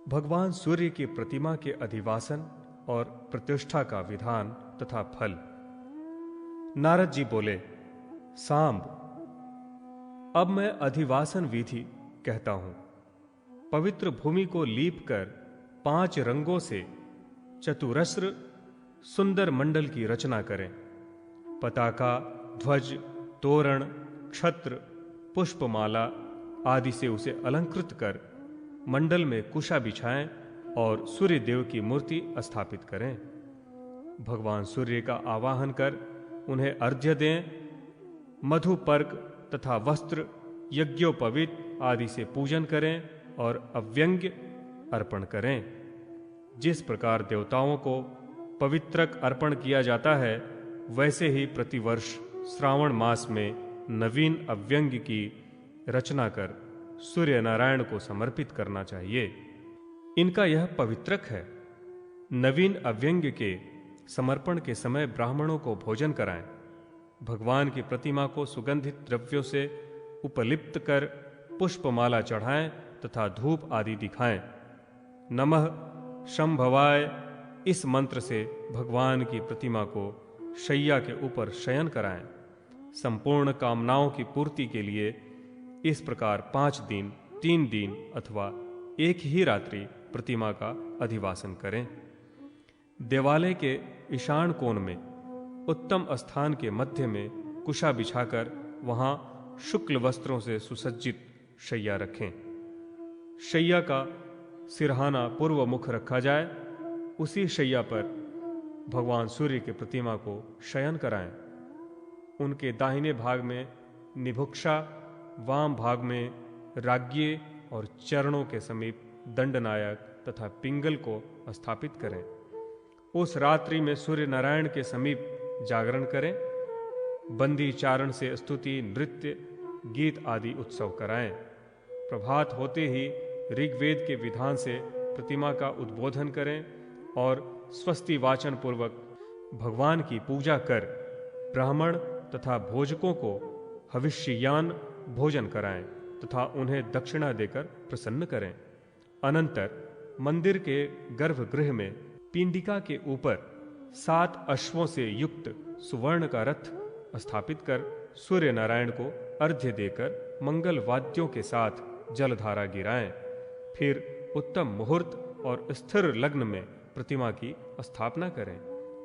भगवान सूर्य की प्रतिमा के अधिवासन और प्रतिष्ठा का विधान तथा फल। नारद जी बोले, सांब, अब मैं अधिवासन विधि कहता हूं। पवित्र भूमि को लीप कर 5 रंगों से चतुरस्र सुंदर मंडल की रचना करें। पताका, ध्वज, तोरण, छत्र, पुष्पमाला आदि से उसे अलंकृत कर मंडल में कुशा बिछाएं और सूर्य देव की मूर्ति स्थापित करें। भगवान सूर्य का आवाहन कर उन्हें अर्घ्य दें। मधुपर्क तथा वस्त्र, यज्ञोपवीत आदि से पूजन करें और अव्यंग्य अर्पण करें। जिस प्रकार देवताओं को पवित्रक अर्पण किया जाता है, वैसे ही प्रतिवर्ष श्रावण मास में नवीन अव्यंग की रचना कर सूर्य नारायण को समर्पित करना चाहिए। इनका यह पवित्रक है। नवीन अव्यंग के समर्पण के समय ब्राह्मणों को भोजन कराएं। भगवान की प्रतिमा को सुगंधित द्रव्यों से उपलिप्त कर पुष्पमाला चढ़ाएं तथा धूप आदि दिखाएं। नमः शंभवाय इस मंत्र से भगवान की प्रतिमा को शैया के ऊपर शयन कराएं। संपूर्ण कामनाओं की पूर्ति के लिए इस प्रकार 5 दिन, 3 दिन अथवा एक ही रात्रि प्रतिमा का अधिवासन करें। देवालय के ईशान कोण में उत्तम स्थान के मध्य में कुशा बिछाकर वहां शुक्ल वस्त्रों से सुसज्जित शैया रखें। शैया का सिरहाना पूर्व मुख रखा जाए। उसी शैया पर भगवान सूर्य की प्रतिमा को शयन कराएं। उनके दाहिने भाग में निभुक्षा, वाम भाग में राज्ञे और चरणों के समीप दंडनायक तथा पिंगल को स्थापित करें। उस रात्रि में सूर्य नारायण के समीप जागरण करें। बंदी चारण से स्तुति, नृत्य, गीत आदि उत्सव कराएं। प्रभात होते ही ऋग्वेद के विधान से प्रतिमा का उद्बोधन करें और स्वस्ति वाचन पूर्वक भगवान की पूजा कर ब्राह्मण तथा भोजकों को हविष्ययान भोजन कराएं तथा उन्हें दक्षिणा देकर प्रसन्न करें। अनंतर मंदिर के गर्भगृह में पिंडिका के ऊपर 7 अश्वों से युक्त सुवर्ण का रथ स्थापित कर सूर्य नारायण को अर्घ्य देकर मंगल वाद्यों के साथ जलधारा गिराएं। फिर उत्तम मुहूर्त और स्थिर लग्न में प्रतिमा की स्थापना करें।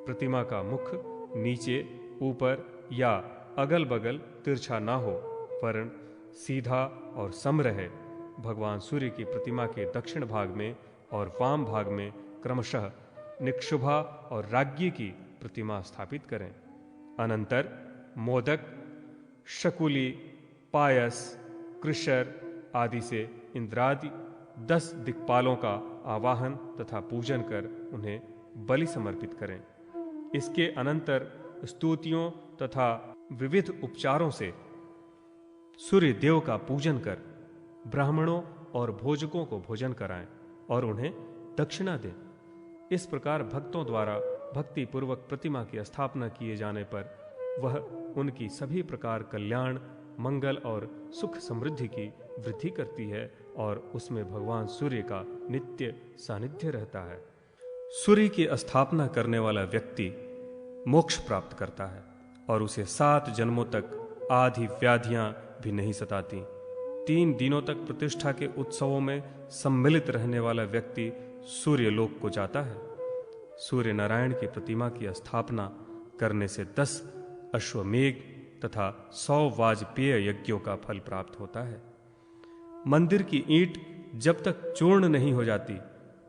प्रतिमा का मुख नीचे, ऊपर या अगल बगल तिरछा ना हो, वरन सीधा और सम रहे। भगवान सूर्य की प्रतिमा के दक्षिण भाग में और वाम भाग में क्रमशः निक्षुभा और राज्ञी की प्रतिमा स्थापित करें। अनंतर मोदक, शकुली, पायस, कृशर आदि से इंद्रादि 10 दिक्पालों का आवाहन तथा पूजन कर उन्हें बलि समर्पित करें। इसके अनंतर स्तुतियों तथा विविध उपचारों से सूर्य देव का पूजन कर ब्राह्मणों और भोजकों को भोजन कराएं और उन्हें दक्षिणा दें। इस प्रकार भक्तों द्वारा भक्ति पूर्वक प्रतिमा की स्थापना किए जाने पर वह उनकी सभी प्रकार कल्याण, मंगल और सुख समृद्धि की वृद्धि करती है और उसमें भगवान सूर्य का नित्य सानिध्य रहता है। सूर्य की स्थापना करने वाला व्यक्ति मोक्ष प्राप्त करता है और उसे 7 जन्मों तक आदि व्याधियां भी नहीं सताती। 3 दिनों तक प्रतिष्ठा के उत्सवों में सम्मिलित रहने वाला व्यक्ति सूर्य लोक को जाता है। सूर्य नारायण की प्रतिमा की स्थापना करने से 10 अश्वमेघ तथा 100 वाजपेय यज्ञों का फल प्राप्त होता है। मंदिर की ईंट जब तक चूर्ण नहीं हो जाती,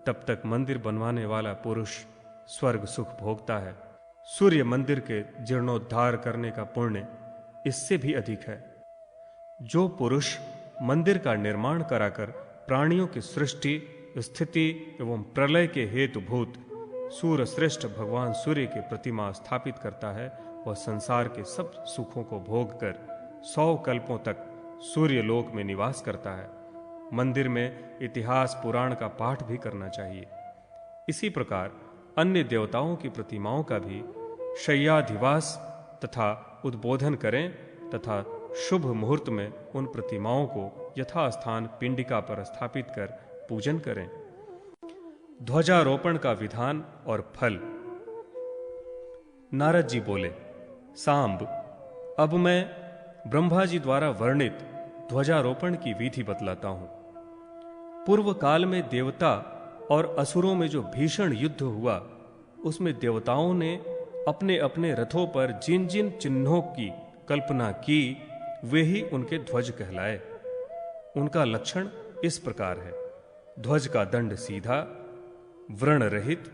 तब तक मंदिर बनवाने वाला पुरुष स्वर्ग सुख भोगता है। सूर्य मंदिर के जीर्णोद्धार करने का पुण्य इससे भी अधिक है। जो पुरुष मंदिर का निर्माण कराकर प्राणियों की सृष्टि, स्थिति एवं प्रलय के हेतुभूत सूर्य श्रेष्ठ भगवान सूर्य की प्रतिमा स्थापित करता है, वह संसार के सब सुखों को भोग कर 100 कल्पों तक सूर्य लोक में निवास करता है। मंदिर में इतिहास पुराण का पाठ भी करना चाहिए। इसी प्रकार अन्य देवताओं की प्रतिमाओं का भी शय्याधिवास तथा उद्बोधन करें तथा शुभ मुहूर्त में उन प्रतिमाओं को यथास्थान पिंडिका पर स्थापित कर पूजन करें। ध्वजारोपण का विधान और फल। नारद जी बोले, सांब, अब मैं ब्रह्मा जी द्वारा वर्णित ध्वजारोपण की विधि बतलाता हूं। पूर्व काल में देवता और असुरों में जो भीषण युद्ध हुआ, उसमें देवताओं ने अपने अपने रथों पर जिन जिन चिन्हों की कल्पना की, वे ही उनके ध्वज कहलाए। उनका लक्षण इस प्रकार है: ध्वज का दंड सीधा, व्रण रहित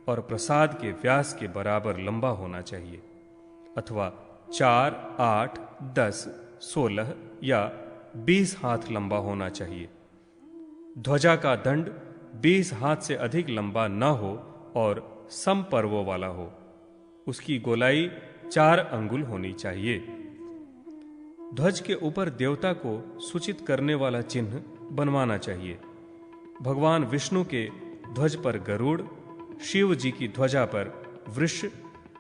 और प्रसाद के व्यास के बराबर लंबा होना चाहिए, अथवा 4, 8, 10, 16 या 20 हाथ लंबा होना चाहिए। ध्वजा का दंड 20 हाथ से अधिक लंबा न हो और समपर्वों वाला हो। उसकी गोलाई 4 अंगुल होनी चाहिए। ध्वज के ऊपर देवता को सूचित करने वाला चिन्ह बनवाना चाहिए। भगवान विष्णु के ध्वज पर गरुड़, शिव जी की ध्वजा पर वृष,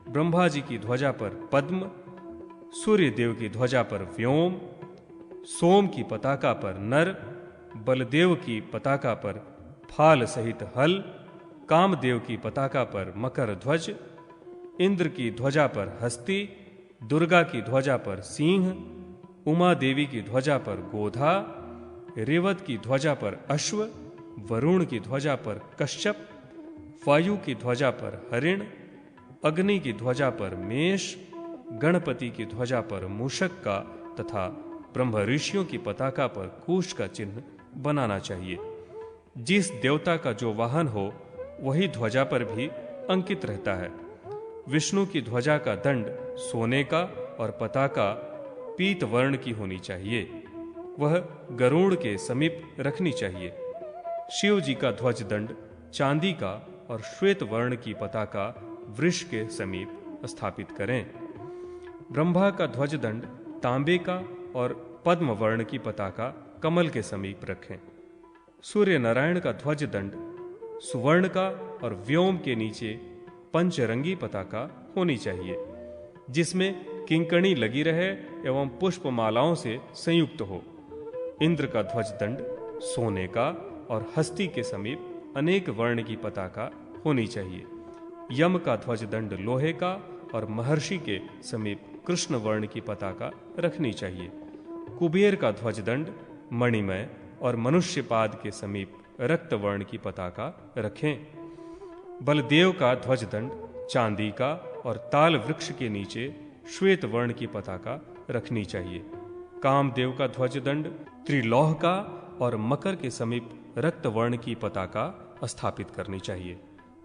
ब्रह्मा जी की ध्वजा पर पद्म, सूर्य देव की ध्वजा पर व्योम, सोम की पताका पर नर, बलदेव की पताका पर फाल सहित हल, कामदेव की पताका पर मकर ध्वज, इंद्र की ध्वजा पर हस्ती, दुर्गा की ध्वजा पर सिंह, उमा देवी की ध्वजा पर गोधा, रेवत की ध्वजा पर अश्व, वरुण की ध्वजा पर कश्यप, वायु की ध्वजा पर हरिण, अग्नि की ध्वजा पर मेष, गणपति की ध्वजा पर मूषक का तथा ब्रह्म ऋषियों की पताका पर कूश का चिन्ह बनाना चाहिए। जिस देवता का जो वाहन हो, वही ध्वजा पर भी अंकित रहता है। विष्णु की ध्वजा का दंड सोने का और पताका पीत वर्ण की होनी चाहिए। वह गरुड़ के समीप रखनी चाहिए। शिव जी का ध्वज दंड चांदी का और श्वेत वर्ण की पताका वृष के समीप स्थापित करें। ब्रह्मा का ध्वज दंड तांबे का और पद्म वर्ण की पताका कमल के समीप रखें। सूर्य नारायण का ध्वज दंड सुवर्ण का और व्योम के नीचे पंचरंगी पताका होनी चाहिए, जिसमें किंकणी लगी रहे एवं पुष्पमालाओं से संयुक्त हो। इंद्र का ध्वज दंड सोने का और हस्ती के समीप अनेक वर्ण की पताका होनी चाहिए। यम का ध्वज दंड लोहे का और महर्षि के समीप कृष्ण वर्ण की पताका रखनी चाहिए। कुबेर का ध्वज दंड मणिमय और मनुष्य पाद के समीप रक्त वर्ण की पताका रखें। बलदेव का ध्वज दंड चांदी का और ताल वृक्ष के नीचे श्वेत वर्ण की पताका रखनी चाहिए। कामदेव का ध्वज दंड त्रिलोह का और मकर के समीप रक्त वर्ण की पताका स्थापित करनी चाहिए।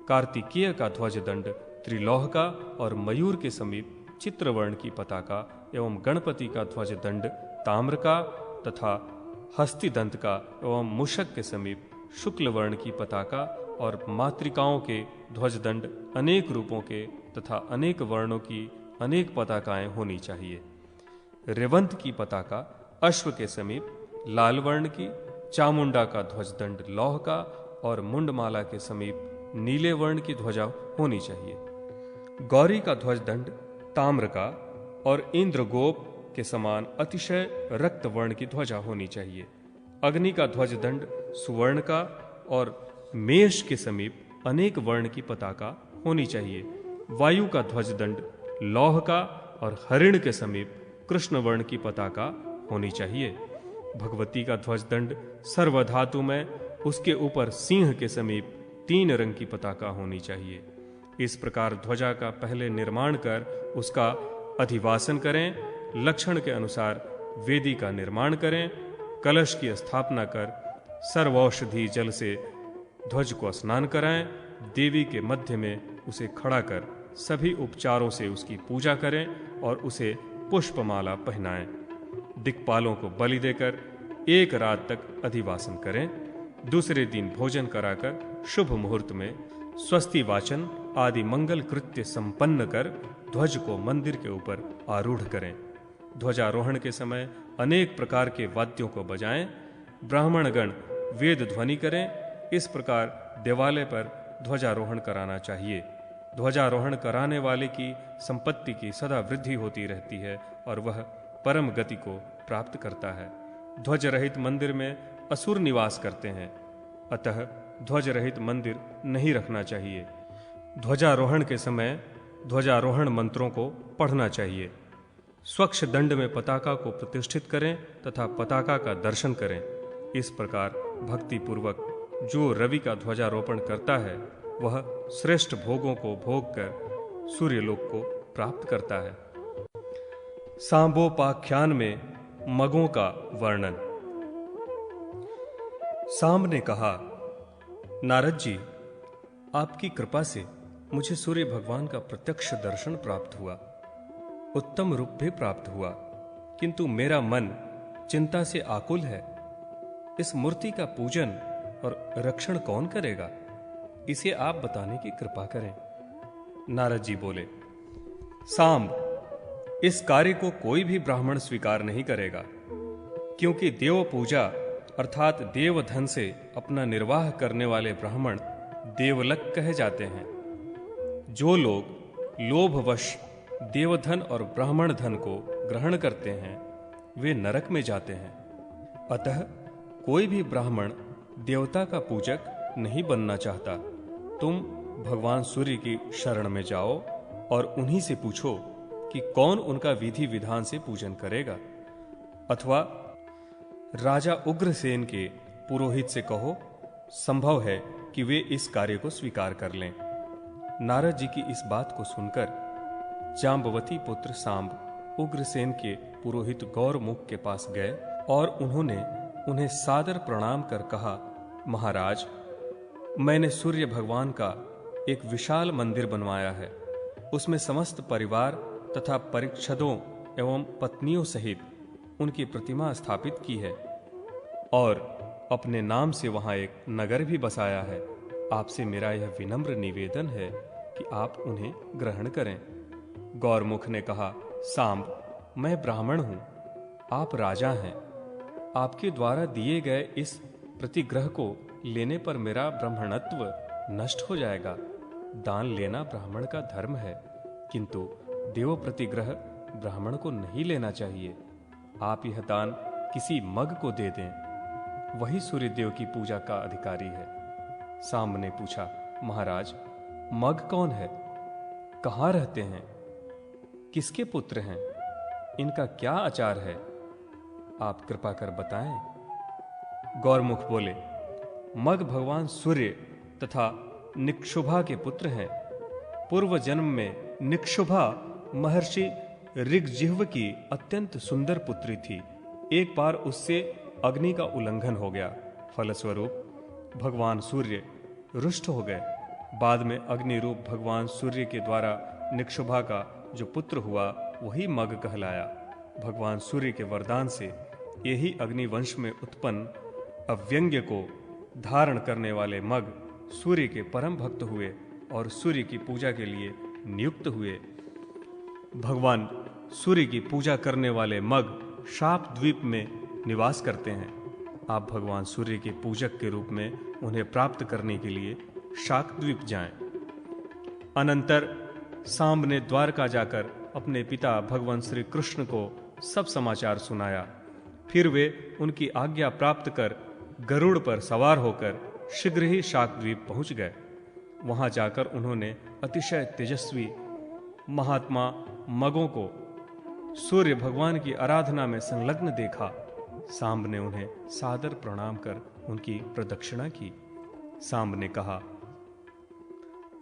कार्तिकेय का ध्वज दंड त्रिलोह का और मयूर के समीप चित्रवर्ण की पताका एवं गणपति का ध्वज दंड ताम्र का तथा हस्तिदंत का एवं मूषक के समीप शुक्ल वर्ण की पताका और मातृकाओं के ध्वज दंड अनेक रूपों के तथा अनेक वर्णों की अनेक पताकाएं होनी चाहिए। रेवंत की पताका अश्व के समीप लाल वर्ण की, चामुंडा का ध्वज दंड लौह का और मुंडमाला के समीप नीले वर्ण की ध्वजा होनी चाहिए। गौरी का ध्वज दंड ताम्र का और इंद्रगोप के समान अतिशय रक्त वर्ण की ध्वजा होनी चाहिए। अग्नि का ध्वज दंड सुवर्ण का और मेष के समीप अनेक वर्ण की पताका होनी चाहिए। वायु का ध्वज दंड लौह का और हरिण के समीप कृष्ण वर्ण की पताका होनी चाहिए। भगवती का ध्वज दंड सर्वधातु में, उसके ऊपर सिंह के समीप 3 रंग की पताका होनी चाहिए। इस प्रकार ध्वजा का पहले निर्माण कर उसका अधिवासन करें। लक्षण के अनुसार वेदी का निर्माण करें। कलश की स्थापना कर सर्वौषधि जल से ध्वज को स्नान कराएं। देवी के मध्य में उसे खड़ा कर सभी उपचारों से उसकी पूजा करें और उसे पुष्पमाला पहनाएं। दिक्पालों को बलि देकर 1 रात तक अधिवासन करें। दूसरे दिन भोजन कराकर शुभ मुहूर्त में स्वस्ति वाचन आदि मंगल कृत्य संपन्न कर ध्वज को मंदिर के ऊपर आरूढ़ करें। ध्वजारोहण के समय अनेक प्रकार के वाद्यों को बजाएं। ब्राह्मणगण वेद ध्वनि करें। इस प्रकार देवालय पर ध्वजारोहण कराना चाहिए। ध्वजारोहण कराने वाले की संपत्ति की सदा वृद्धि होती रहती है और वह परम गति को प्राप्त करता है। ध्वज रहित मंदिर में असुर निवास करते हैं, अतः ध्वज रहित मंदिर नहीं रखना चाहिए। ध्वजारोहण के समय ध्वजारोहण मंत्रों को पढ़ना चाहिए। स्वच्छ दंड में पताका को प्रतिष्ठित करें तथा पताका का दर्शन करें। इस प्रकार भक्ति पूर्वक जो रवि का ध्वजारोपण करता है वह श्रेष्ठ भोगों को भोग कर सूर्यलोक को प्राप्त करता है। सांबोपाख्यान में मगों का वर्णन। सांब ने कहा, नारद जी, आपकी कृपा से मुझे सूर्य भगवान का प्रत्यक्ष दर्शन प्राप्त हुआ, उत्तम रूप भी प्राप्त हुआ, किंतु मेरा मन चिंता से आकुल है। इस मूर्ति का पूजन और रक्षण कौन करेगा? इसे आप बताने की कृपा करें। नारद जी बोले, सांब, इस कार्य को कोई भी ब्राह्मण स्वीकार नहीं करेगा, क्योंकि देव पूजा अर्थात देवधन से अपना निर्वाह करने वाले ब्राह्मण देवलक कहे जाते हैं। जो लोग लोभवश देवधन और ब्राह्मण धन को ग्रहण करते हैं वे नरक में जाते हैं। अतः कोई भी ब्राह्मण देवता का पूजक नहीं बनना चाहता। तुम भगवान सूर्य की शरण में जाओ और उन्हीं से पूछो कि कौन उनका विधि विधान से पूजन करेगा, अथवा राजा उग्रसेन के पुरोहित से कहो, संभव है कि वे इस कार्य को स्वीकार कर लें। नारद जी की इस बात को सुनकर जाम्बवती पुत्र सांब उग्रसेन के पुरोहित गौरमुख के पास गए और उन्होंने उन्हें सादर प्रणाम कर कहा, महाराज, मैंने सूर्य भगवान का एक विशाल मंदिर बनवाया है। उसमें समस्त परिवार तथा परिक्षदों एवं पत्नियों सहित उनकी प्रतिमा स्थापित की है और अपने नाम से वहां एक नगर भी बसाया है। आपसे मेरा यह विनम्र निवेदन है कि आप उन्हें ग्रहण करें। गौरमुख ने कहा, सांब, मैं ब्राह्मण हूं, आप राजा हैं। आपके द्वारा दिए गए इस प्रतिग्रह को लेने पर मेरा ब्राह्मणत्व नष्ट हो जाएगा। दान लेना ब्राह्मण का धर्म है, किंतु देव प्रतिग्रह ब्राह्मण को नहीं लेना चाहिए। आप यह दान किसी मग को दे दें, वही सूर्यदेव की पूजा का अधिकारी है। सांब ने पूछा, महाराज, मग कौन है? कहाँ रहते हैं? किसके पुत्र हैं? इनका क्या आचार है? आप कृपा कर बताएं। गौरमुख बोले, मग भगवान सूर्य तथा निक्षुभा के पुत्र हैं। पूर्व जन्म में निक्षुभा महर्षि ऋग्जिह्व की अत्यंत सुंदर पुत्री थी। एक बार उससे अग्नि का उल्लंघन हो गया। फलस्वरूप भगवान सूर्य रुष्ट हो गए। बाद में अग्नि रूप भगवान सूर्य के द्वारा निक्षुभा का जो पुत्र हुआ वही मग कहलाया। भगवान सूर्य के वरदान से यही अग्निवंश में उत्पन्न अव्यंग्य को धारण करने वाले मग सूर्य के परम भक्त हुए और सूर्य की पूजा के लिए नियुक्त हुए। भगवान सूर्य की पूजा करने वाले मग शाप द्वीप में निवास करते हैं। आप भगवान सूर्य के पूजक के रूप में उन्हें प्राप्त करने के लिए शाक द्वीप जाएं। अनंतर सांब ने द्वारका जाकर अपने पिता भगवान श्री कृष्ण को सब समाचार सुनाया। फिर वे उनकी आज्ञा प्राप्त कर गरुड़ पर सवार होकर शीघ्र ही शाक द्वीप पहुंच गए। वहां जाकर उन्होंने अतिशय तेजस्वी महात्मा मगों को सूर्य भगवान की आराधना में संलग्न देखा। सांब ने उन्हें सादर प्रणाम कर उनकी प्रदक्षिणा की। सांब ने कहा,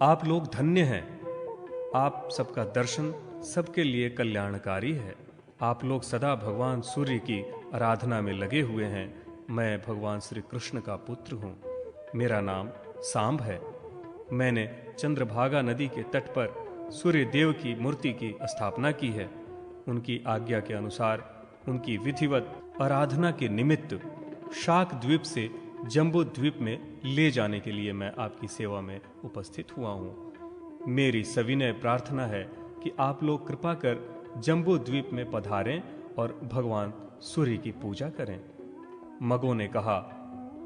आप लोग धन्य हैं। आप सबका दर्शन सबके लिए कल्याणकारी है। आप लोग सदा भगवान सूर्य की आराधना में लगे हुए हैं। मैं भगवान श्री कृष्ण का पुत्र हूँ। मेरा नाम सांब है। मैंने चंद्रभागा नदी के तट पर सूर्य देव की मूर्ति की स्थापना की है। उनकी आज्ञा के अनुसार उनकी विधिवत आराधना के निमित्त शाक द्वीप से जम्बू द्वीप में ले जाने के लिए मैं आपकी सेवा में उपस्थित हुआ हूँ। मेरी सविनय प्रार्थना है कि आप लोग कृपा कर जम्बू द्वीप में पधारें और भगवान सूर्य की पूजा करें। मगों ने कहा,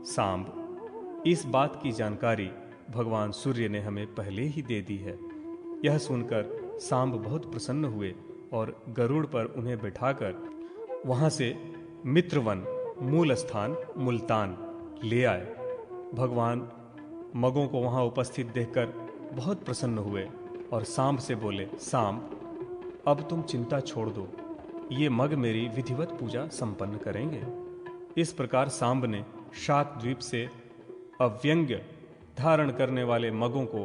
सांब, इस बात की जानकारी भगवान सूर्य ने हमें पहले ही दे दी है। यह सुनकर सांब बहुत प्रसन्न हुए और गरुड़ पर उन्हें बिठाकर वहां से मित्रवन मूल स्थान मुल्तान ले आए। भगवान मगों को वहां उपस्थित देखकर बहुत प्रसन्न हुए और सांब से बोले, सांब, अब तुम चिंता छोड़ दो, ये मग मेरी विधिवत पूजा संपन्न करेंगे। इस प्रकार सांब ने शाकद्वीप से अव्यंग्य धारण करने वाले मगों को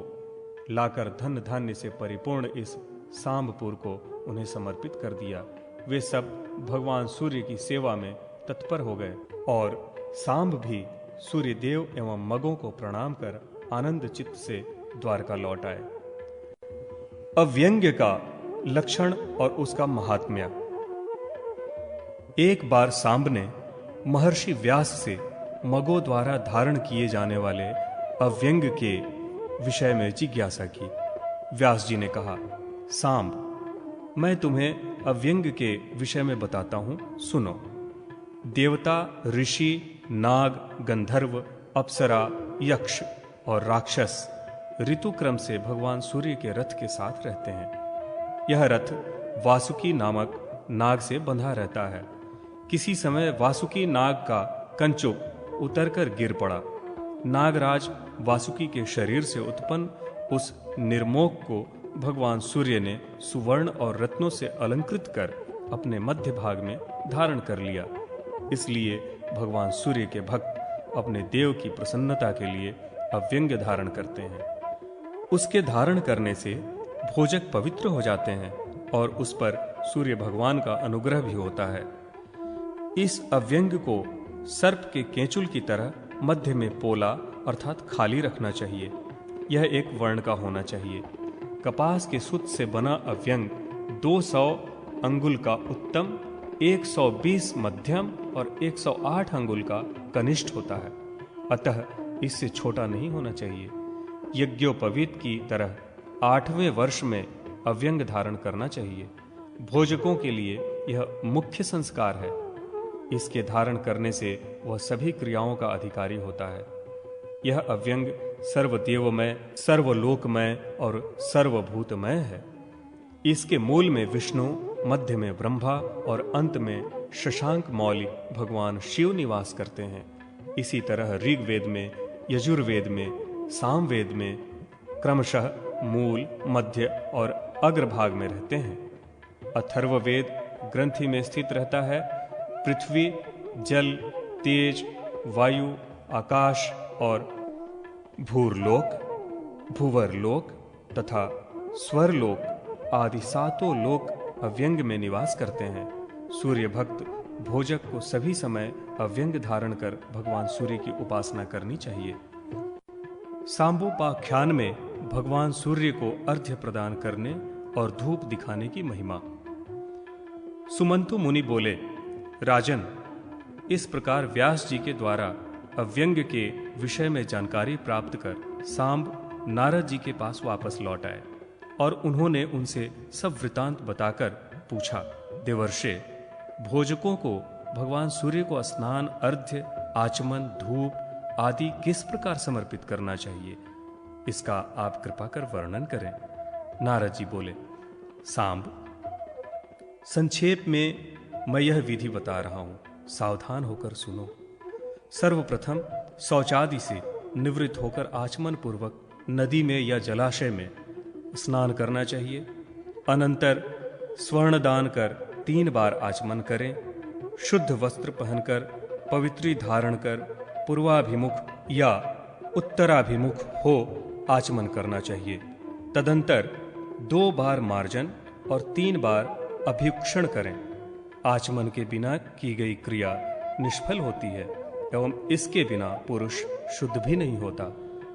लाकर धन धान्य से परिपूर्ण इस सांबपुर को उन्हें समर्पित कर दिया। वे सब भगवान सूर्य की सेवा में तत्पर हो गए और सांब भी सूर्य देव एवं मगों को प्रणाम कर आनंद चित्त से द्वारका लौट आए। अव्यंग्य का लक्षण और उसका महात्म्य। एक बार सांब ने महर्षि व्यास से मगों द्वारा धारण किए जाने वाले अव्यंग के विषय में जिज्ञासा की। व्यास जी ने कहा, सांब, मैं तुम्हें अव्यंग के विषय में बताता हूं, सुनो। देवता, ऋषि, नाग, गंधर्व, अप्सरा, यक्ष और राक्षस ऋतु क्रम से भगवान सूर्य के रथ के साथ रहते हैं। यह रथ वासुकी नामक नाग से बंधा रहता है। किसी समय वासुकी नाग का कंचुक उतरकर गिर पड़ा। नागराज वासुकी के शरीर से उत्पन्न उस निर्मोक को भगवान सूर्य ने सुवर्ण और रत्नों से अलंकृत कर अपने मध्य भाग में धारण कर लिया। इसलिए भगवान सूर्य के भक्त अपने देव की प्रसन्नता के लिए अव्यंग धारण करते हैं। उसके धारण करने से भोजक पवित्र हो जाते हैं और उस पर सूर्य भगवान का अनुग्रह भी होता है। इस अव्यंग को सर्प के केंचुल की तरह मध्य में पोला अर्थात खाली रखना चाहिए। यह एक वर्ण का होना चाहिए। कपास के सूत से बना अव्यंग 200 अंगुल का उत्तम, 120 मध्यम और 108 अंगुल का कनिष्ठ होता है। अतः इससे छोटा नहीं होना चाहिए। यज्ञोपवीत की तरह 8वें वर्ष में अव्यंग धारण करना चाहिए। भोजकों के लिए यह मुख्य संस्कार है। इसके धारण करने से वह सभी क्रियाओं का अधिकारी होता है। यह अव्यंग सर्वदेवमय, सर्वलोकमय और सर्वभूतमय है। इसके मूल में विष्णु, मध्य में ब्रह्मा और अंत में शशांक मौली भगवान शिव निवास करते हैं। इसी तरह ऋग्वेद में, यजुर्वेद में, सामवेद में क्रमशः मूल, मध्य और अग्रभाग में रहते हैं। अथर्ववेद ग्रंथि में स्थित रहता है। पृथ्वी, जल, तेज, वायु, आकाश और भूरलोक, भूवरलोक तथा स्वरलोक आदि 7 लोक अव्यंग में निवास करते हैं। सूर्य भक्त भोजक को सभी समय अव्यंग धारण कर भगवान सूर्य की उपासना करनी चाहिए। सांबोपाख्यान में भगवान सूर्य को अर्घ्य प्रदान करने और धूप दिखाने की महिमा। सुमंतु मुनि बोले, राजन, इस प्रकार व्यास जी के द्वारा अव्यंग के विषय में जानकारी प्राप्त कर सांब नारद जी के पास वापस लौट आए और उन्होंने उनसे सब वृतांत बताकर पूछा, देवर्षे, भोजकों को भगवान सूर्य को स्नान, अर्घ्य, आचमन, धूप आदि किस प्रकार समर्पित करना चाहिए? इसका आप कृपा कर वर्णन करें। नारद जी बोले, सांब, संक्षेप में मैं यह विधि बता रहा हूं, सावधान होकर सुनो। सर्वप्रथम शौचादि से निवृत्त होकर आचमन पूर्वक नदी में या जलाशय में स्नान करना चाहिए। अनंतर स्वर्ण दान कर 3 बार आचमन करें। शुद्ध वस्त्र पहनकर पवित्री धारण कर पूर्वाभिमुख या उत्तराभिमुख हो आचमन करना चाहिए। तदंतर 2 बार मार्जन और 3 बार अभिक्षण करें। आचमन के बिना की गई क्रिया निष्फल होती है एवं इसके बिना पुरुष शुद्ध भी नहीं होता।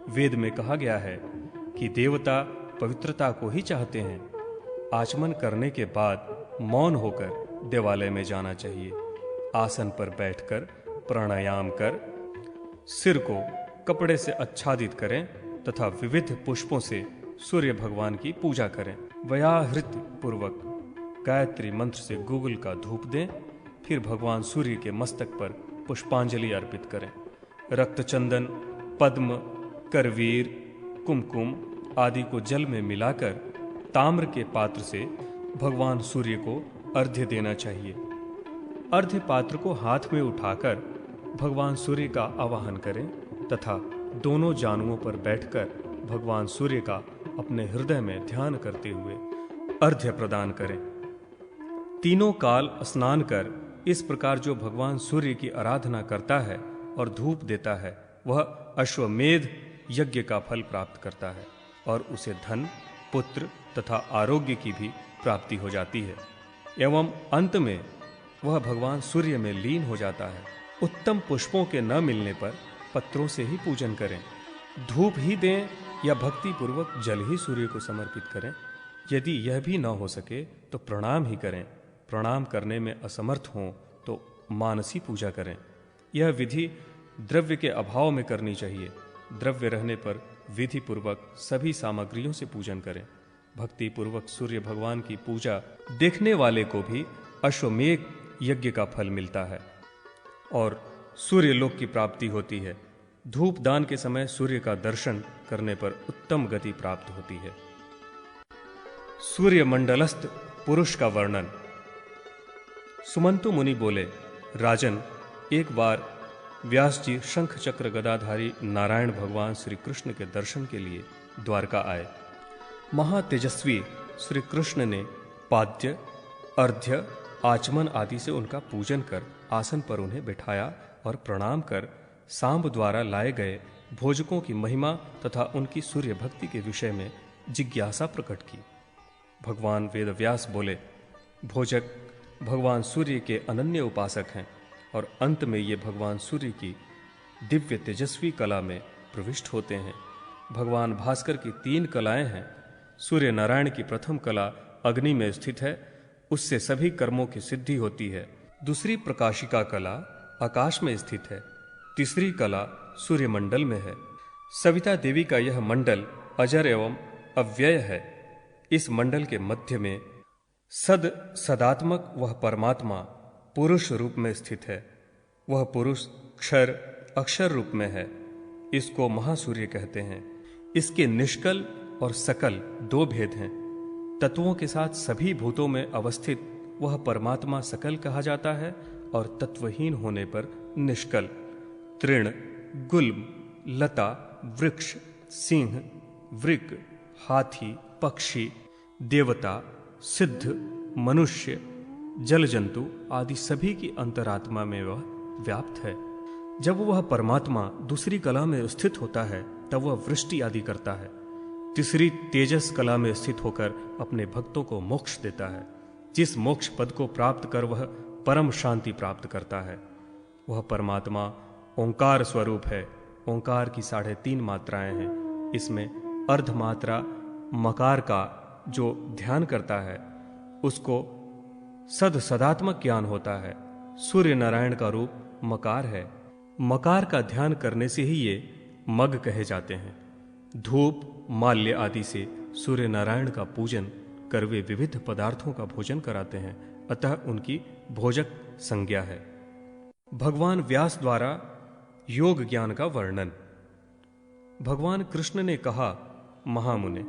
वेद में कहा गया है कि देवता पवित्रता को ही चाहते हैं। आचमन करने के बाद मौन होकर देवालय में जाना चाहिए। आसन पर बैठकर प्राणायाम कर सिर को कपड़े से आच्छादित करें तथा विविध पुष्पों से सूर्य भगवान की पूजा करें। व्याहृत पूर्वक गायत्री मंत्र से गुगुल का धूप दें। फिर भगवान सूर्य के मस्तक पर पुष्पांजलि अर्पित करें। रक्तचंदन, पद्म, करवीर, कुमकुम आदि को जल में मिलाकर ताम्र के पात्र से भगवान सूर्य को अर्घ्य देना चाहिए। अर्घ्य पात्र को हाथ में उठाकर भगवान सूर्य का आवाहन करें तथा दोनों जानुओं पर बैठकर भगवान सूर्य का अपने हृदय में ध्यान करते हुए अर्घ्य प्रदान करें। तीनों काल स्नान कर इस प्रकार जो भगवान सूर्य की आराधना करता है और धूप देता है, वह अश्वमेध यज्ञ का फल प्राप्त करता है और उसे धन, पुत्र तथा आरोग्य की भी प्राप्ति हो जाती है एवं अंत में वह भगवान सूर्य में लीन हो जाता है। उत्तम पुष्पों के न मिलने पर पत्रों से ही पूजन करें, धूप ही दें या भक्ति पूर्वक जल ही सूर्य को समर्पित करें। यदि यह भी न हो सके तो प्रणाम ही करें। प्रणाम करने में असमर्थ हों तो मानसी पूजा करें। यह विधि द्रव्य के अभाव में करनी चाहिए। द्रव्य रहने पर विधि पूर्वक सभी सामग्रियों से पूजन करें। भक्ति पूर्वक सूर्य भगवान की पूजा देखने वाले को भी अश्वमेध यज्ञ का फल मिलता है और सूर्य लोक की प्राप्ति होती है। धूप दान के समय सूर्य का दर्शन करने पर उत्तम गति प्राप्त होती है। सूर्य मंडलस्थ पुरुष का वर्णन। सुमंतु मुनि बोले, राजन, एक बार व्यास जी शंख चक्र गदाधारी नारायण भगवान श्री कृष्ण के दर्शन के लिए द्वारका आए। महातेजस्वी श्री कृष्ण ने पाद्य, अर्घ्य, आचमन आदि से उनका पूजन कर आसन पर उन्हें बिठाया और प्रणाम कर सांब द्वारा लाए गए भोजकों की महिमा तथा उनकी सूर्य भक्ति के विषय में जिज्ञासा प्रकट की। भगवान वेदव्यास बोले, भोजक भगवान सूर्य के अनन्य उपासक हैं और अंत में ये भगवान सूर्य की दिव्य तेजस्वी कला में प्रविष्ट होते हैं। भगवान भास्कर की 3 कलाएं हैं। सूर्य नारायण की प्रथम कला अग्नि में स्थित है, उससे सभी कर्मों की सिद्धि होती है। दूसरी प्रकाशिका कला आकाश में स्थित है। तीसरी कला सूर्यमंडल में है। सविता देवी का यह मंडल अजर एवं अव्यय है। इस मंडल के मध्य में सदात्मक वह परमात्मा पुरुष रूप में स्थित है। वह पुरुष क्षर अक्षर रूप में है। इसको महासूर्य कहते हैं। इसके निष्कल और सकल 2 भेद हैं। तत्वों के साथ सभी भूतों में अवस्थित वह परमात्मा सकल कहा जाता है और तत्वहीन होने पर निष्कल। तृण, गुल्म, लता, वृक्ष, सिंह, वृक, हाथी, पक्षी, देवता, सिद्ध, मनुष्य, जल जंतु आदि सभी की अंतरात्मा में वह व्याप्त है। जब वह परमात्मा दूसरी कला में स्थित होता है तब वह वृष्टि आदि करता है। तीसरी तेजस कला में स्थित होकर अपने भक्तों को मोक्ष देता है। जिस मोक्ष पद को प्राप्त कर वह परम शांति प्राप्त करता है। वह परमात्मा ओंकार स्वरूप है। ओंकार की 3.5 मात्राएं हैं। इसमें अर्ध मात्रा मकार का जो ध्यान करता है उसको सदात्मक ज्ञान होता है। सूर्य नारायण का रूप मकार है। मकार का ध्यान करने से ही ये मग कहे जाते हैं। धूप, माल्य आदि से सूर्य नारायण का पूजन कर वे विविध पदार्थों का भोजन कराते हैं, अतः उनकी भोजक संज्ञा है। भगवान व्यास द्वारा योग ज्ञान का वर्णन। भगवान कृष्ण ने कहा, महामुने,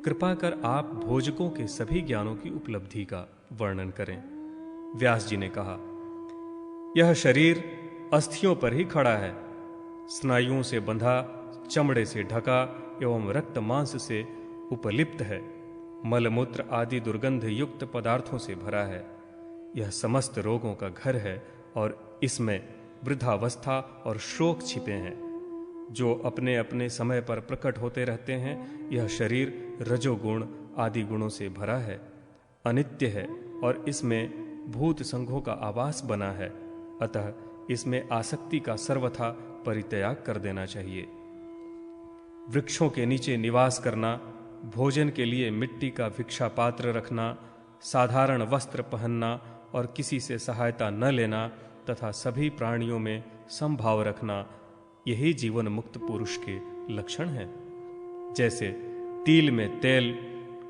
कृपा कर आप भोजकों के सभी ज्ञानों की उपलब्धि का वर्णन करें। व्यास जी ने कहा, यह शरीर अस्थियों पर ही खड़ा है, स्नायुओं से बंधा, चमड़े से ढका एवं रक्त मांस से उपलिप्त है, मलमूत्र आदि दुर्गंध युक्त पदार्थों से भरा है। यह समस्त रोगों का घर है और इसमें वृद्धावस्था और शोक छिपे हैं, जो अपने अपने समय पर प्रकट होते रहते हैं। यह शरीर रजोगुण आदि गुणों से भरा है, अनित्य है और इसमें भूत संघों का आवास बना है, अतः इसमें आसक्ति का सर्वथा परित्याग कर देना चाहिए। वृक्षों के नीचे निवास करना, भोजन के लिए मिट्टी का भिक्षा पात्र रखना, साधारण वस्त्र पहनना और किसी से सहायता न लेना तथा सभी प्राणियों में समभाव रखना, यही जीवन मुक्त पुरुष के लक्षण हैं। जैसे तिल में तेल,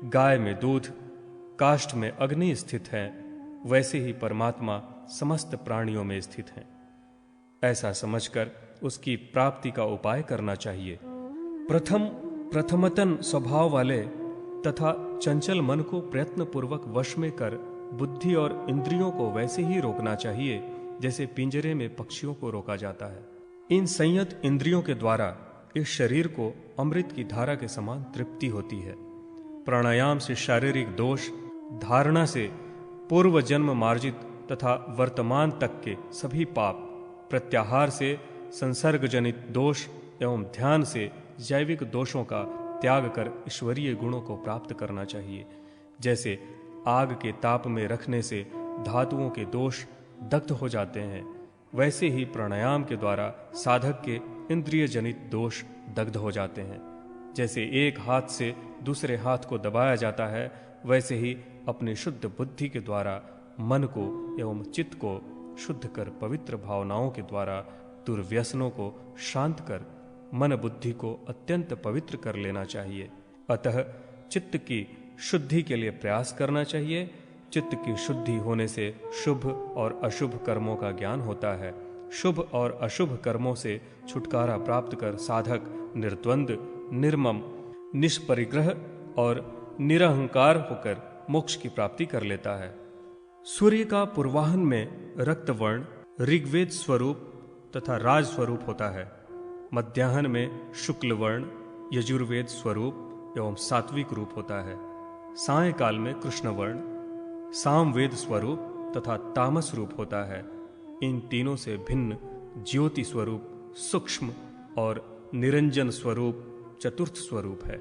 गाय में दूध, काष्ठ में अग्नि स्थित है, वैसे ही परमात्मा समस्त प्राणियों में स्थित है। ऐसा समझकर उसकी प्राप्ति का उपाय करना चाहिए। प्रथमतन स्वभाव वाले तथा चंचल मन को प्रयत्न पूर्वक वश में कर बुद्धि और इंद्रियों को वैसे ही रोकना चाहिए जैसे पिंजरे में पक्षियों को रोका जाता है। इन संयत इंद्रियों के द्वारा इस शरीर को अमृत की धारा के समान तृप्ति होती है। प्राणायाम से शारीरिक दोष, धारणा से पूर्व जन्म मार्जित तथा वर्तमान तक के सभी पाप, प्रत्याहार से संसर्ग जनित दोष एवं ध्यान से जैविक दोषों का त्याग कर ईश्वरीय गुणों को प्राप्त करना चाहिए। जैसे आग के ताप में रखने से धातुओं के दोष दग्ध हो जाते हैं, वैसे ही प्राणायाम के द्वारा साधक के इंद्रिय जनित दोष दग्ध हो जाते हैं। जैसे एक हाथ से दूसरे हाथ को दबाया जाता है, वैसे ही अपनी शुद्ध बुद्धि के द्वारा मन को एवं चित्त को शुद्ध कर पवित्र भावनाओं के द्वारा दुर्व्यसनों को शांत कर मन बुद्धि को अत्यंत पवित्र कर लेना चाहिए। अतः चित्त की शुद्धि के लिए प्रयास करना चाहिए। चित्त की शुद्धि होने से शुभ और अशुभ कर्मों का ज्ञान होता है। शुभ और अशुभ कर्मों से छुटकारा प्राप्त कर साधक निर्द्वंद, निर्मम, निष्परिग्रह और निरहंकार होकर मोक्ष की प्राप्ति कर लेता है। सूर्य का पूर्वाहन में रक्तवर्ण ऋग्वेद स्वरूप तथा राज स्वरूप होता है। मध्याह्न में शुक्ल वर्ण यजुर्वेद स्वरूप एवं सात्विक रूप होता है। सायंकाल में कृष्ण वर्ण सामवेद स्वरूप तथा तामस रूप होता है। इन तीनों से भिन्न ज्योति स्वरूप, सूक्ष्म और निरंजन स्वरूप चतुर्थ स्वरूप है।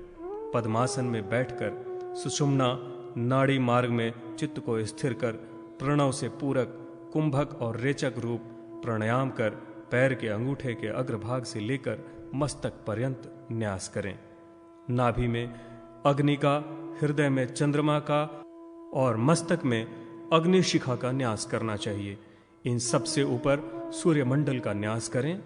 पद्मासन में बैठकर सुषुम्ना नाड़ी मार्ग में चित्त को स्थिर कर प्रणव से पूरक कुंभक और रेचक रूप प्राणायाम कर पैर के अंगूठे के अग्रभाग से लेकर मस्तक पर्यंत न्यास करें। नाभि में अग्नि का, हृदय में चंद्रमा का और मस्तक में अग्निशिखा का न्यास करना चाहिए। इन सबसे ऊपर सूर्यमंडल का न्यास करें।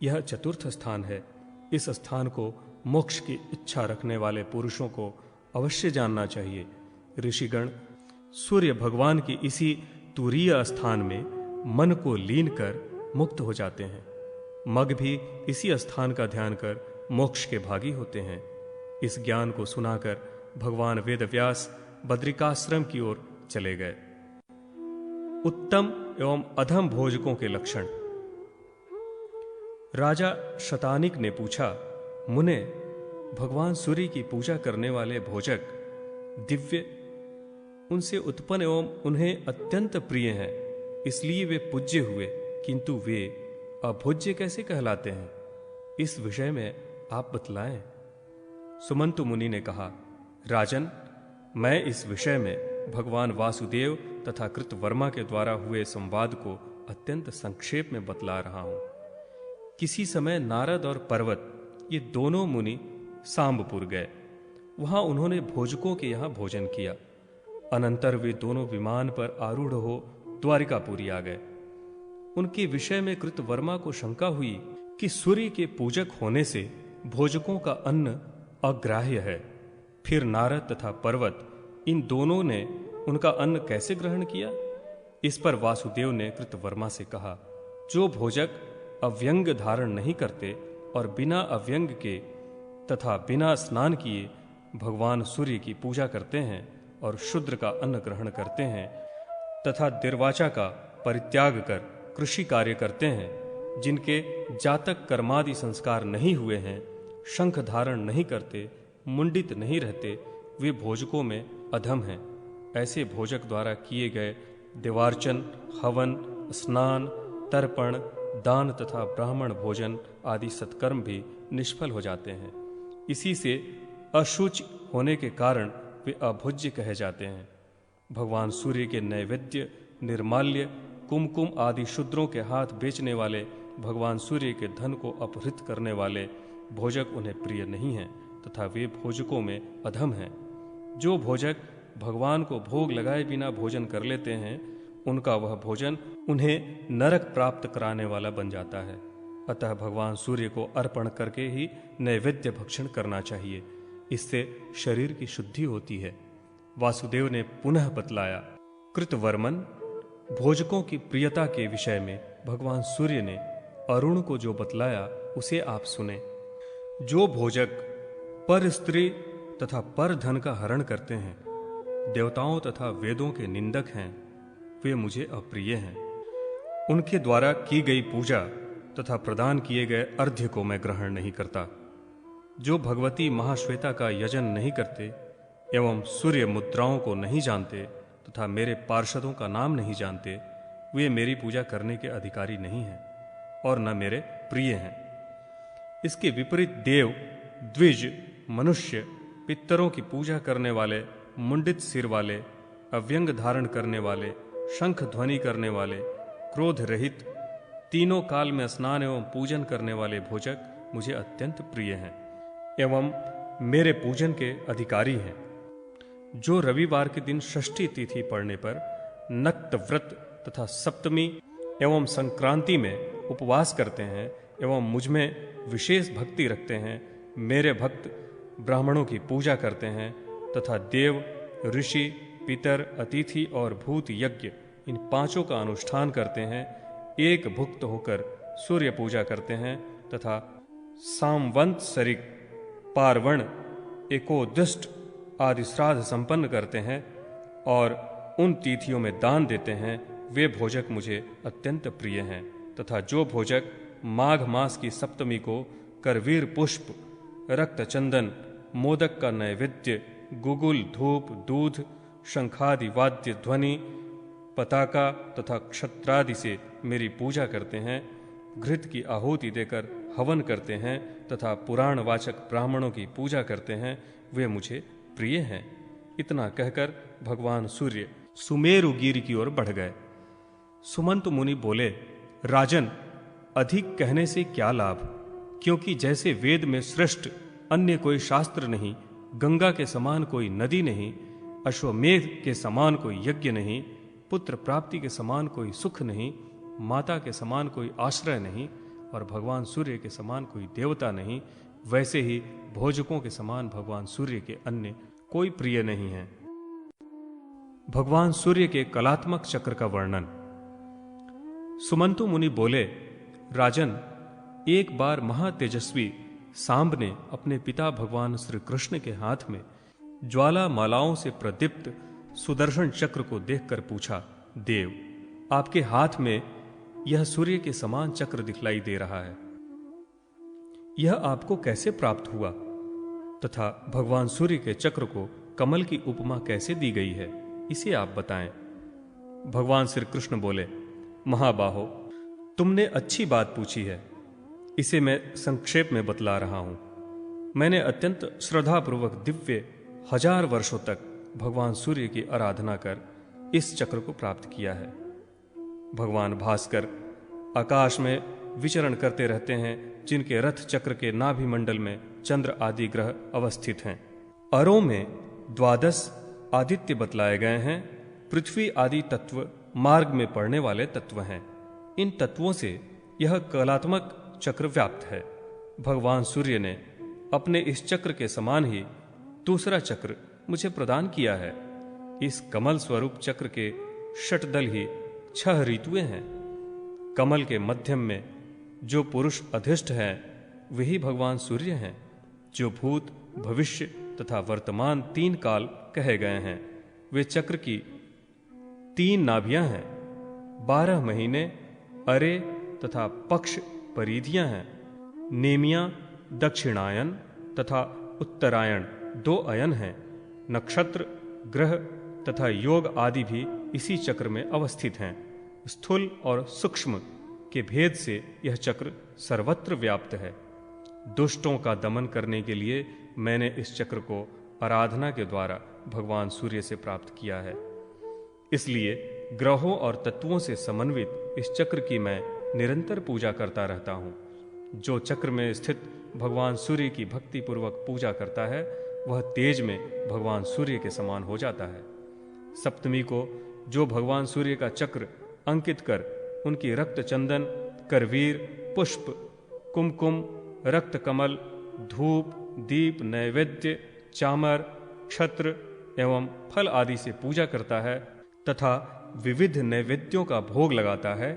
यह चतुर्थ स्थान है। इस स्थान को मोक्ष की इच्छा रखने वाले पुरुषों को अवश्य जानना चाहिए। ऋषिगण सूर्य भगवान की इसी तुरीय स्थान में मन को लीन कर मुक्त हो जाते हैं। मग भी इसी स्थान का ध्यान कर मोक्ष के भागी होते हैं। इस ज्ञान को सुनाकर भगवान वेदव्यास बद्रिकाश्रम की ओर चले गए। उत्तम एवं अधम भोजकों के लक्षण। राजा शतानिक ने पूछा, मुने, भगवान सूर्य की पूजा करने वाले भोजक दिव्य, उनसे उत्पन्न एवं उन्हें अत्यंत प्रिय हैं, इसलिए वे पूज्य हुए, किंतु वे अभोज्य कैसे कहलाते हैं? इस विषय में आप बतलाएं। सुमंतु मुनि ने कहा, राजन, मैं इस विषय में भगवान वासुदेव तथा कृतवर्मा के द्वारा हुए संवाद को अत्यंत संक्षेप में बतला रहा हूं। किसी समय नारद और पर्वत, ये दोनों मुनि सांबपुर गए। वहां उन्होंने भोजकों के यहां भोजन किया। अनंतर वे दोनों विमान पर आरूढ़ हो द्वारिकापुरी आ गए। उनके विषय में कृतवर्मा को शंका हुई कि सूर्य के पूजक होने से भोजकों का अन्न अग्राह्य है। फिर नारद तथा पर्वत, इन दोनों ने उनका अन्न कैसे ग्रहण किया? इस पर वासुदेव ने कृतवर्मा से कहा, जो भोजक अव्यंग धारण नहीं करते और बिना अव्यंग के तथा बिना स्नान किए भगवान सूर्य की पूजा करते हैं और शूद्र का अन्न ग्रहण करते हैं तथा निर्वाचा का परित्याग कर कृषि कार्य करते हैं, जिनके जातक कर्मादि संस्कार नहीं हुए हैं, शंख धारण नहीं करते, मुंडित नहीं रहते, वे भोजकों में अधम हैं। ऐसे भोजक द्वारा किए गए देवार्चन, हवन, स्नान, तर्पण, दान तथा ब्राह्मण भोजन आदि सत्कर्म भी निष्फल हो जाते हैं। इसी से अशुच होने के कारण वे अभोज्य कहे जाते हैं। भगवान सूर्य के नैवेद्य, निर्माल्य, कुमकुम आदि शूद्रों के हाथ बेचने वाले, भगवान सूर्य के धन को अपहृत करने वाले भोजक उन्हें प्रिय नहीं हैं तथा वे भोजकों में अधम हैं। जो भोजक भगवान को भोग लगाए बिना भोजन कर लेते हैं, उनका वह भोजन उन्हें नरक प्राप्त कराने वाला बन जाता है। अतः भगवान सूर्य को अर्पण करके ही नैवेद्य भक्षण करना चाहिए। इससे शरीर की शुद्धि होती है। वासुदेव ने पुनः बतलाया, कृतवर्मन, भोजकों की प्रियता के विषय में भगवान सूर्य ने अरुण को जो बतलाया उसे आप सुने। जो भोजक पर स्त्री तथा पर धन का हरण करते हैं, देवताओं तथा वेदों के निंदक हैं, वे मुझे अप्रिय हैं। उनके द्वारा की गई पूजा तथा प्रदान किए गए अर्घ्य को मैं ग्रहण नहीं करता। जो भगवती महाश्वेता का यजन नहीं करते एवं सूर्य मुद्राओं को नहीं जानते तथा मेरे पार्षदों का नाम नहीं जानते, वे मेरी पूजा करने के अधिकारी नहीं हैं और न मेरे प्रिय हैं। इसके विपरीत देव, द्विज, मनुष्य, पितरों की पूजा करने वाले, मुंडित सिर वाले, अव्यंग धारण करने वाले, शंख ध्वनि करने वाले, क्रोध रहित, तीनों काल में स्नान एवं पूजन करने वाले भोजक मुझे अत्यंत प्रिय हैं एवं मेरे पूजन के अधिकारी हैं। जो रविवार के दिन षष्ठी तिथि पड़ने पर नक्त व्रत तथा सप्तमी एवं संक्रांति में उपवास करते हैं एवं मुझ में विशेष भक्ति रखते हैं, मेरे भक्त ब्राह्मणों की पूजा करते हैं तथा देव, ऋषि, पितर, अतिथि और भूत यज्ञ इन पांचों का अनुष्ठान करते हैं, एक भुक्त होकर सूर्य पूजा करते हैं तथा सामवंत सरिग, पार्वण, एकोदष्ट आदि श्राद्ध संपन्न करते हैं और उन तिथियों में दान देते हैं, वे भोजक मुझे अत्यंत प्रिय हैं। तथा जो भोजक माघ मास की सप्तमी को करवीर पुष्प, रक्त चंदन, मोदक का नैवेद्य, गुगुल, धूप, दूध, शंखादि वाद्य ध्वनि, पताका तथा क्षत्रादि से मेरी पूजा करते हैं, घृत की आहुति देकर हवन करते हैं तथा पुराणवाचक ब्राह्मणों की पूजा करते हैं, वे मुझे प्रिय हैं। इतना कहकर भगवान सूर्य सुमेरु गिरि की ओर बढ़ गए। सुमंत मुनि बोले, राजन, अधिक कहने से क्या लाभ, क्योंकि जैसे वेद में श्रेष्ठ अन्य कोई शास्त्र नहीं, गंगा के समान कोई नदी नहीं, अश्वमेध के समान कोई यज्ञ नहीं, पुत्र प्राप्ति के समान कोई सुख नहीं, माता के समान कोई आश्रय नहीं और भगवान सूर्य के समान कोई देवता नहीं, वैसे ही भोजकों के समान भगवान सूर्य के अन्य कोई प्रिय नहीं है। भगवान सूर्य के कलात्मक चक्र का वर्णन। सुमंतु मुनि बोले, राजन, एक बार महातेजस्वी सांब ने अपने पिता भगवान श्री कृष्ण के हाथ में ज्वाला मालाओं से प्रदीप्त सुदर्शन चक्र को देखकर पूछा, देव, आपके हाथ में यह सूर्य के समान चक्र दिखलाई दे रहा है, यह आपको कैसे प्राप्त हुआ तथा भगवान सूर्य के चक्र को कमल की उपमा कैसे दी गई है, इसे आप बताएं। भगवान श्री कृष्ण बोले, महाबाहो, तुमने अच्छी बात पूछी है, इसे मैं संक्षेप में बतला रहा हूं। मैंने अत्यंत श्रद्धापूर्वक दिव्य 1000 वर्षों तक भगवान सूर्य की आराधना कर इस चक्र को प्राप्त किया है। भगवान भास्कर आकाश में विचरण करते रहते हैं, जिनके रथ चक्र के नाभि मंडल में चंद्र आदि ग्रह अवस्थित हैं। अरों में 12 आदित्य बतलाए गए हैं। पृथ्वी आदि तत्व मार्ग में पड़ने वाले तत्व हैं। इन तत्वों से यह कलात्मक चक्र व्याप्त है। भगवान सूर्य ने अपने इस चक्र के समान ही दूसरा चक्र मुझे प्रदान किया है। इस कमल स्वरूप चक्र के षटदल ही 6 ऋतुएं हैं। कमल के मध्यम में जो पुरुष अधिष्ठ है वही भगवान सूर्य हैं, जो भूत, भविष्य तथा वर्तमान 3 काल कहे गए हैं। वे चक्र की 3 नाभियां हैं, 12 महीने, अरे तथा पक्ष परिधियां हैं। नेमियां दक्षिणायन तथा उत्तरायण 2 अयन हैं। नक्षत्र, ग्रह तथा योग आदि भी इसी चक्र में अवस्थित हैं। स्थूल और सूक्ष्म के भेद से यह चक्र सर्वत्र व्याप्त है। दुष्टों का दमन करने के लिए मैंने इस चक्र को आराधना के द्वारा भगवान सूर्य से प्राप्त किया है। इसलिए ग्रहों और तत्वों से समन्वित इस चक्र की मैं निरंतर पूजा करता रहता हूँ। जो चक्र में स्थित भगवान सूर्य की भक्ति पूर्वक पूजा करता है वह तेज में भगवान सूर्य के समान हो जाता है। सप्तमी को जो भगवान सूर्य का चक्र अंकित कर उनकी रक्त चंदन, करवीर, पुष्प, कुमकुम, रक्त कमल, धूप, दीप, नैवेद्य, चामर, क्षत्र एवं फल आदि से पूजा करता है तथा विविध नैवेद्यों का भोग लगाता है,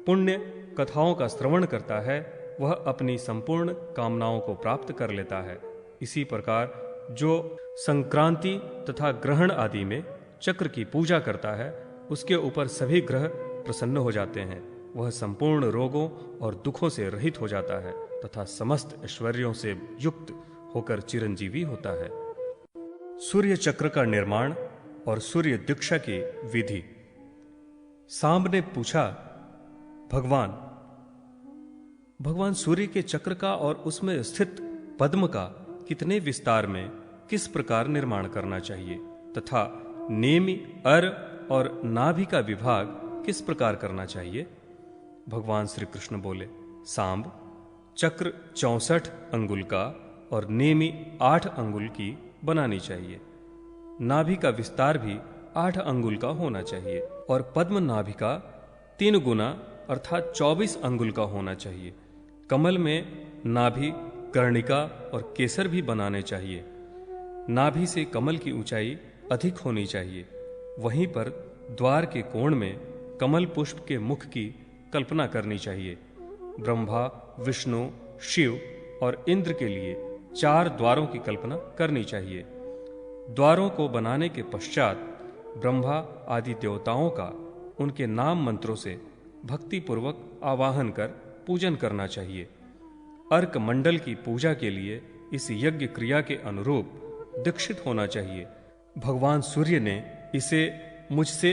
पुण्य कथाओं का श्रवण करता है, वह अपनी संपूर्ण कामनाओं को प्राप्त कर लेता है। इसी प्रकार जो संक्रांति तथा ग्रहण आदि में चक्र की पूजा करता है उसके ऊपर सभी ग्रह प्रसन्न हो जाते हैं। वह संपूर्ण रोगों और दुखों से रहित हो जाता है तथा समस्त ऐश्वर्यों से युक्त होकर चिरंजीवी होता है। सूर्य चक्र का निर्माण और सूर्य दीक्षा की विधि। सांब ने पूछा, भगवान सूर्य के चक्र का और उसमें स्थित पद्म का कितने विस्तार में किस प्रकार निर्माण करना चाहिए तथा नेमि, अर और नाभि का विभाग किस प्रकार करना चाहिए? भगवान श्री कृष्ण बोले, सांब, चक्र 64 अंगुल का और नेमि 8 अंगुल की बनानी चाहिए। नाभि का विस्तार भी 8 अंगुल का होना चाहिए और पद्म नाभि का 3 गुना अर्थात 24 अंगुल का होना चाहिए। कमल में नाभि, कर्णिका और केसर भी बनाने चाहिए। नाभि से कमल की ऊंचाई अधिक होनी चाहिए। वहीं पर द्वार के कोण में कमल पुष्प के मुख की कल्पना करनी चाहिए। ब्रह्मा, विष्णु, शिव और इंद्र के लिए 4 द्वारों की कल्पना करनी चाहिए। द्वारों को बनाने के पश्चात ब्रह्मा आदि देवताओं का उनके नाम मंत्रों से भक्तिपूर्वक आवाहन कर पूजन करना चाहिए। अर्क मंडल की पूजा के लिए इस यज्ञ क्रिया के अनुरूप दीक्षित होना चाहिए। भगवान सूर्य ने इसे मुझसे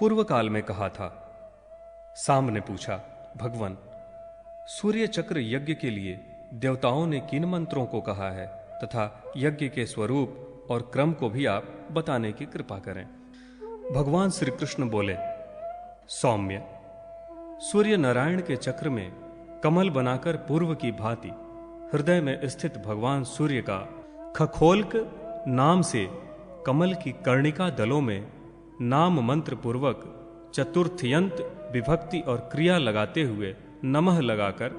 पूर्व काल में कहा था। सांब ने पूछा, भगवान, सूर्य चक्र यज्ञ के लिए देवताओं ने किन मंत्रों को कहा है तथा यज्ञ के स्वरूप और क्रम को भी आप बताने की कृपा करें। भगवान श्री कृष्ण बोले, सौम्य, सूर्य नारायण के चक्र में कमल बनाकर पूर्व की भांति हृदय में स्थित भगवान सूर्य का खखोल्क नाम से कमल की कर्णिका दलों में नाम मंत्र पूर्वक चतुर्थयंत विभक्ति और क्रिया लगाते हुए नमः लगाकर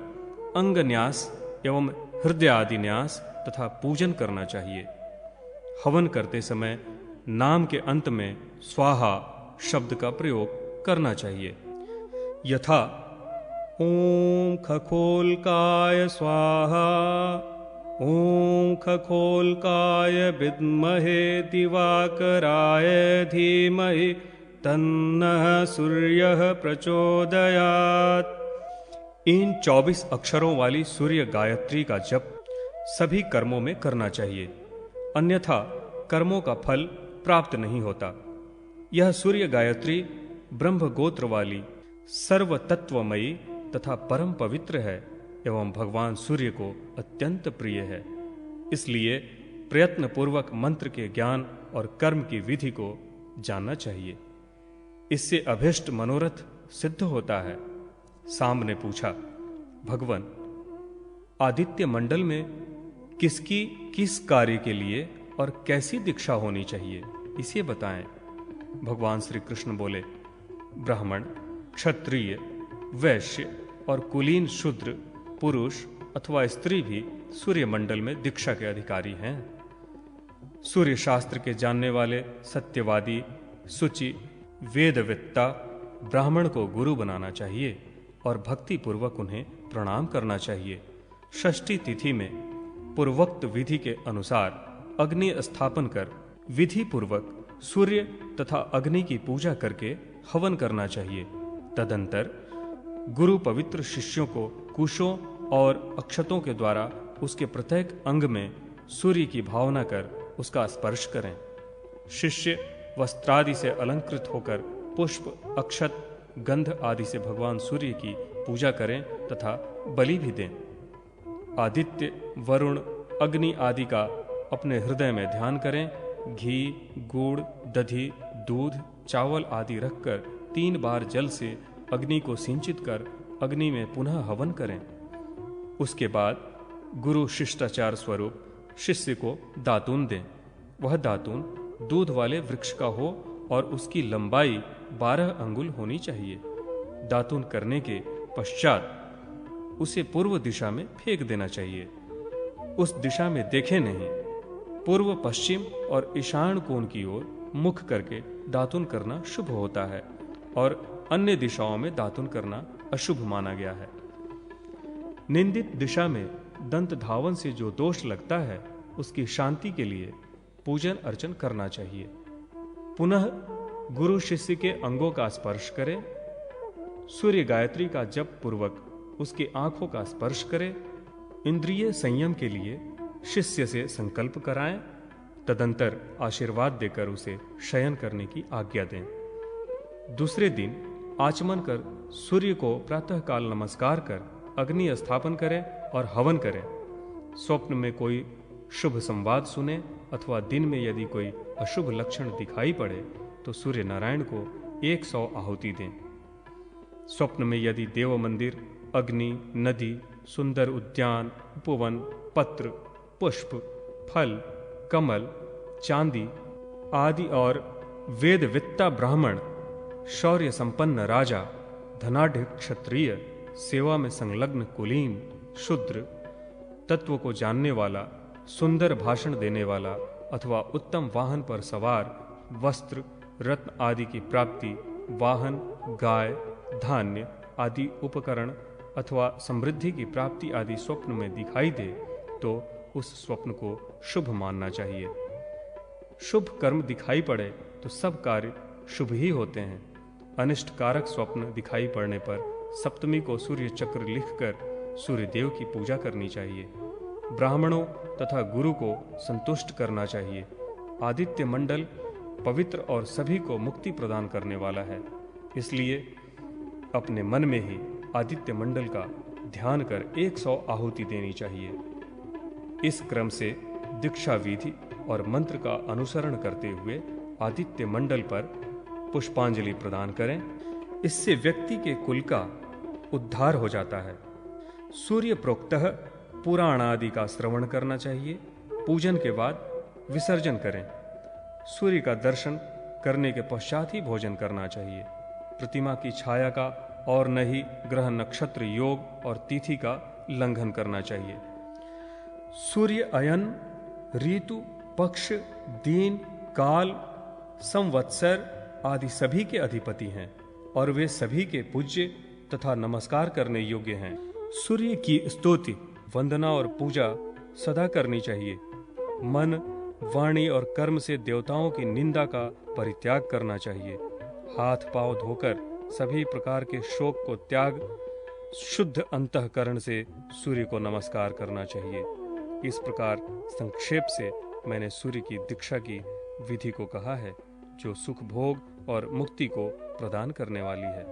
अंगन्यास एवं हृदय आदि न्यास तथा पूजन करना चाहिए। हवन करते समय नाम के अंत में स्वाहा शब्द का प्रयोग करना चाहिए। यथा ओम खखोल्काय स्वाहा, ओम खखोल्काय विद्महे दिवाकराय धीमहि तन्नः सूर्यः प्रचोदयात्। इन 24 अक्षरों वाली सूर्य गायत्री का जप सभी कर्मों में करना चाहिए, अन्यथा कर्मों का फल प्राप्त नहीं होता। यह सूर्य गायत्री ब्रह्म गोत्र वाली सर्व तत्वमयी तथा परम पवित्र है एवं भगवान सूर्य को अत्यंत प्रिय है। इसलिए प्रयत्न पूर्वक मंत्र के ज्ञान और कर्म की विधि को जानना चाहिए। इससे अभिष्ट मनोरथ सिद्ध होता है। सांब ने पूछा, भगवान, आदित्य मंडल में किसकी किस कार्य के लिए और कैसी दीक्षा होनी चाहिए, इसे बताएं। भगवान श्री कृष्ण बोले, ब्राह्मण, क्षत्रिय, वैश्य और कुलीन शूद्र, पुरुष अथवा स्त्री भी सूर्य मंडल में दीक्षा के अधिकारी हैं। सूर्य शास्त्र के जानने वाले सत्यवादी, शुचि, वेदवेत्ता ब्राह्मण को गुरु बनाना चाहिए और भक्ति पूर्वक उन्हें प्रणाम करना चाहिए। षष्ठी तिथि में पूर्वोक्त विधि के अनुसार अग्नि स्थापन कर विधि पूर्वक सूर्य तथा अग्नि की पूजा करके हवन करना चाहिए। तदंतर गुरु पवित्र शिष्यों को कुशों और अक्षतों के द्वारा उसके प्रत्येक अंग में सूर्य की भावना कर उसका स्पर्श करें। शिष्य वस्त्रादि से अलंकृत होकर पुष्प, अक्षत, गंध आदि से भगवान सूर्य की पूजा करें तथा बलि भी दें। आदित्य, वरुण, अग्नि आदि का अपने हृदय में ध्यान करें। घी, गुड़, दधी, दूध, चावल आदि रखकर 3 बार जल से अग्नि को सिंचित कर अग्नि में पुनः हवन करें। उसके बाद गुरु शिष्टाचार स्वरूप शिष्य को दातून दें। वह दातून दूध वाले वृक्ष का हो और उसकी लंबाई 12 अंगुल होनी चाहिए। दातून करने के पश्चात उसे पूर्व दिशा में फेंक देना चाहिए। उस दिशा में देखे नहीं। पूर्व, पश्चिम और ईशान कोण की ओर मुख करके दातून करना शुभ होता है और अन्य दिशाओं में दातून करना अशुभ माना गया है। निंदित दिशा में दंत धावन से जो दोष लगता है उसकी शांति के लिए पूजन अर्चन करना चाहिए। पुनः गुरु शिष्य के अंगों का स्पर्श करें। सूर्य गायत्री का जप पूर्वक उसकी आंखों का स्पर्श करे। इंद्रिय संयम के लिए शिष्य से संकल्प कराएं। तदंतर आशीर्वाद देकर उसे शयन करने की आज्ञा दें। दूसरे दिन आचमन कर सूर्य को प्रातःकाल नमस्कार कर अग्नि स्थापन करें और हवन करें। स्वप्न में कोई शुभ संवाद सुने अथवा दिन में यदि कोई अशुभ लक्षण दिखाई पड़े तो सूर्य नारायण को 100 आहुति दें। स्वप्न में यदि देव मंदिर, अग्नि, नदी, सुंदर उद्यान, उपवन, पत्र, पुष्प, फल, कमल, चांदी आदि और वेदवित्ता ब्राह्मण, शौर्य संपन्न राजा, धनाढ़ क्षत्रिय, सेवा में संलग्न कुलीन, शूद्र, तत्व को जानने वाला, सुंदर भाषण देने वाला अथवा उत्तम वाहन पर सवार, वस्त्र, रत्न आदि की प्राप्ति, वाहन, गाय, धान्य आदि उपकरण अथवा समृद्धि की प्राप्ति आदि स्वप्न में दिखाई दे तो उस स्वप्न को शुभ मानना चाहिए। शुभ कर्म दिखाई पड़े तो सब कार्य शुभ ही होते हैं। अनिष्ट कारक स्वप्न दिखाई पड़ने पर सप्तमी को सूर्य चक्र लिखकर सूर्य देव की पूजा करनी चाहिए। ब्राह्मणों तथा गुरु को संतुष्ट करना चाहिए। आदित्य मंडल पवित्र और सभी को मुक्ति प्रदान करने वाला है, इसलिए अपने मन में ही आदित्य मंडल का ध्यान कर 100 आहुति देनी चाहिए। इस क्रम से दीक्षा विधि और मंत्र का अनुसरण करते हुए आदित्य मंडल पर पुष्पांजलि प्रदान करें। इससे व्यक्ति के कुल का उद्धार हो जाता है। सूर्य प्रोक्तः पुराण आदि का श्रवण करना चाहिए। पूजन के बाद विसर्जन करें। सूर्य का दर्शन करने के पश्चात ही भोजन करना चाहिए। प्रतिमा की छाया का और न ही ग्रह नक्षत्र योग और तिथि का उल्लंघन करना चाहिए। सूर्य अयन, ऋतु, पक्ष, दिन, काल, संवत्सर आदि सभी के अधिपति हैं और वे सभी के पूज्य तथा नमस्कार करने योग्य हैं। सूर्य की स्तुति, वंदना और पूजा सदा करनी चाहिए। मन, वाणी और कर्म से देवताओं की निंदा का परित्याग करना चाहिए। हाथ पांव धोकर सभी प्रकार के शोक को त्याग शुद्ध अंतःकरण से सूर्य को नमस्कार करना चाहिए। इस प्रकार संक्षेप से मैंने सूर्य की दीक्षा की विधि को कहा है, जो सुख भोग और मुक्ति को प्रदान करने वाली है।